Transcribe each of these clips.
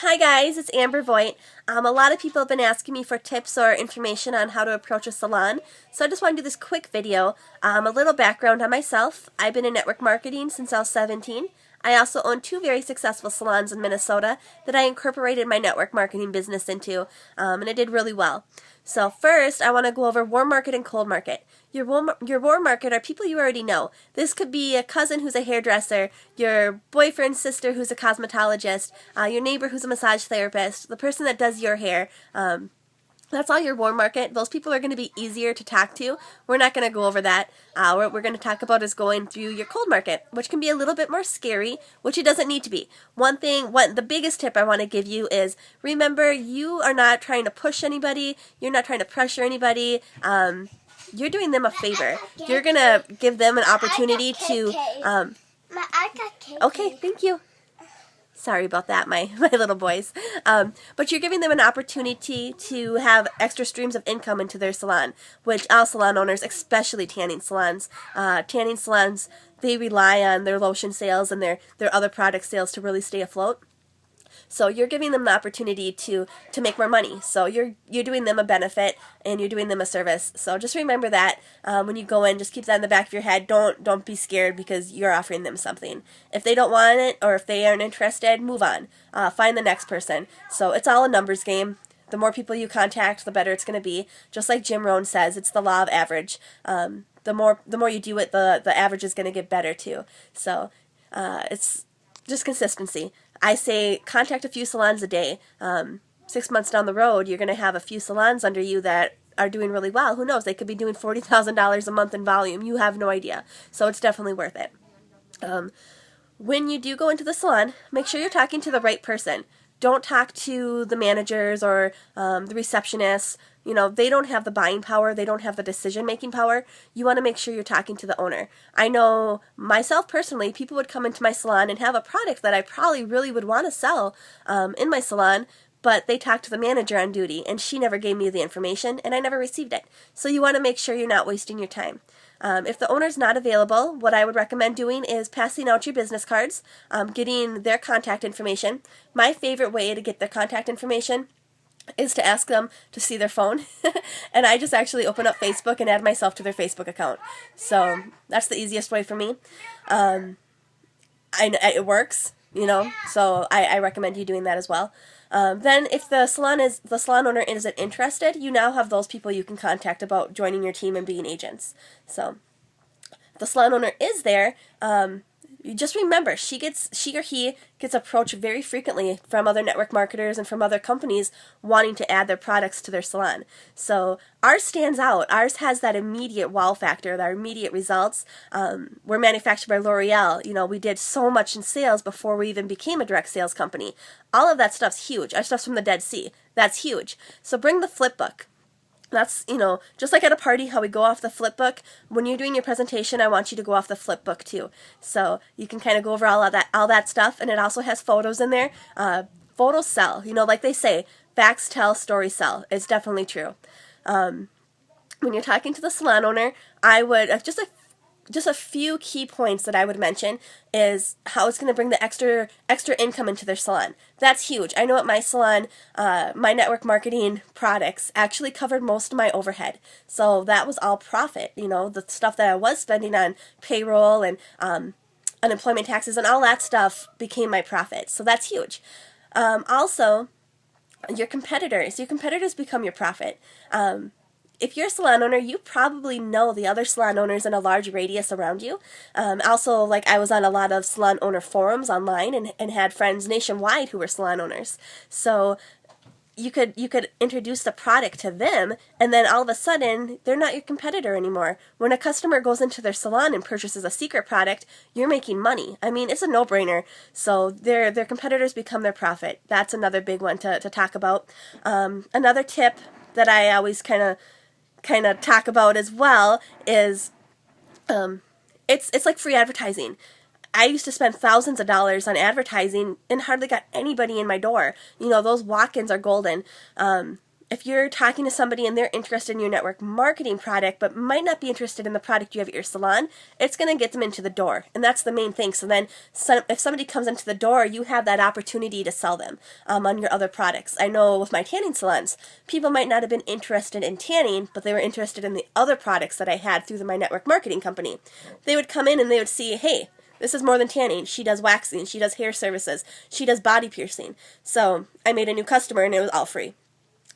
Hi guys, it's Amber Voigt. A lot of people have been asking me for tips or information on how to approach a salon, so I just want to do this quick video. A little background on myself. I've been in network marketing since I was 17. I also own two very successful salons in Minnesota that I incorporated my network marketing business into, and it did really well. So first, I want to go over warm market and cold market. Your warm market are people you already know. This could be a cousin who's a hairdresser, your boyfriend's sister who's a cosmetologist, your neighbor who's a massage therapist, the person that does your hair. That's all your warm market. Those people are going to be easier to talk to. We're not going to go over that. What we're going to talk about is going through your cold market, which can be a little bit more scary, which it doesn't need to be. The biggest tip I want to give you is remember you are not trying to push anybody. You're not trying to pressure anybody. You're doing them a favor. You're going to give them an opportunity to... Okay, thank you. Sorry about that, my little boys. But you're giving them an opportunity to have extra streams of income into their salon, which all salon owners, especially tanning salons, they rely on their lotion sales and their other product sales to really stay afloat. So you're giving them the opportunity to make more money. So you're doing them a benefit and you're doing them a service. So just remember that when you go in, just keep that in the back of your head. Don't be scared because you're offering them something. If they don't want it or if they aren't interested, move on. Find the next person. So it's all a numbers game. The more people you contact, the better it's going to be. Just like Jim Rohn says, it's the law of average. The more you do it, the average is going to get better too. So it's just consistency. I say contact a few salons a day. 6 months down the road, you're going to have a few salons under you that are doing really well. Who knows? They could be doing $40,000 a month in volume. You have no idea. So it's definitely worth it. When you do go into the salon, make sure you're talking to the right person. Don't talk to the managers or the receptionists. You know, they don't have the buying power. They don't have the decision-making power. You want to make sure you're talking to the owner. I know myself personally, people would come into my salon and have a product that I probably really would want to sell in my salon, but they talked to the manager on duty, and she never gave me the information, and I never received it. So you want to make sure you're not wasting your time. If the owner's not available, what I would recommend doing is passing out your business cards, getting their contact information. My favorite way to get their contact information is to ask them to see their phone. And I just actually open up Facebook and add myself to their Facebook account. So that's the easiest way for me. It works, you know, so I recommend you doing that as well. Then if the salon owner isn't interested, you now have those people you can contact about joining your team and being agents. So if the salon owner is there, you just remember she or he gets approached very frequently from other network marketers and from other companies wanting to add their products to their salon. So ours stands out. Ours has that immediate wow factor, that immediate results. We're manufactured by L'Oreal. You know, we did so much in sales before we even became a direct sales company. All of that stuff's huge. Our stuff's from the Dead Sea. That's huge. So bring the flip book. That's, you know, just like at a party, how we go off the flip book. When you're doing your presentation, I want you to go off the flip book too. So you can kind of go over all that stuff, and it also has photos in there. Photos sell, you know, like they say, facts tell, stories sell. It's definitely true. When you're talking to the salon owner, I would just a few key points that I would mention is how it's going to bring the extra income into their salon. That's huge. I know at my salon, my network marketing products actually covered most of my overhead. So that was all profit. You know, the stuff that I was spending on payroll and unemployment taxes and all that stuff became my profit. So that's huge. Also, your competitors become your profit. If you're a salon owner, you probably know the other salon owners in a large radius around you. Also, like I was on a lot of salon owner forums online and had friends nationwide who were salon owners. So you could introduce the product to them, and then all of a sudden, they're not your competitor anymore. When a customer goes into their salon and purchases a secret product, you're making money. I mean, it's a no-brainer. So their competitors become their profit. That's another big one to talk about. Another tip that I always kind of talk about as well is it's like free advertising. I used to spend thousands of dollars on advertising and hardly got anybody in my door. You know, those walk-ins are golden. if you're talking to somebody and they're interested in your network marketing product but might not be interested in the product you have at your salon, it's going to get them into the door. And that's the main thing. So then if somebody comes into the door, you have that opportunity to sell them on your other products. I know with my tanning salons, people might not have been interested in tanning, but they were interested in the other products that I had through my network marketing company. They would come in and they would see, hey, this is more than tanning. She does waxing. She does hair services. She does body piercing. So I made a new customer and it was all free.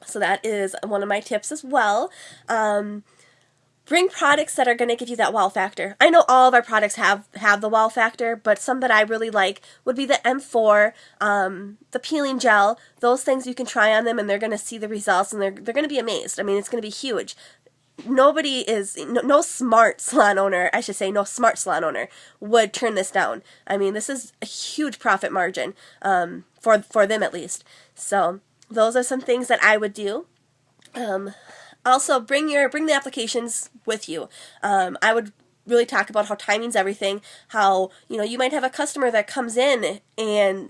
So that is one of my tips as well. Bring products that are going to give you that wow factor. I know all of our products have the wow factor, but some that I really like would be the M4, the peeling gel. Those things you can try on them and they're going to see the results and they're going to be amazed. I mean, it's going to be huge. No smart salon owner, I should say, no smart salon owner would turn this down. I mean, this is a huge profit margin for them at least. So those are some things that I would do. Also, bring the applications with you. I would really talk about how timing's everything, how, you might have a customer that comes in and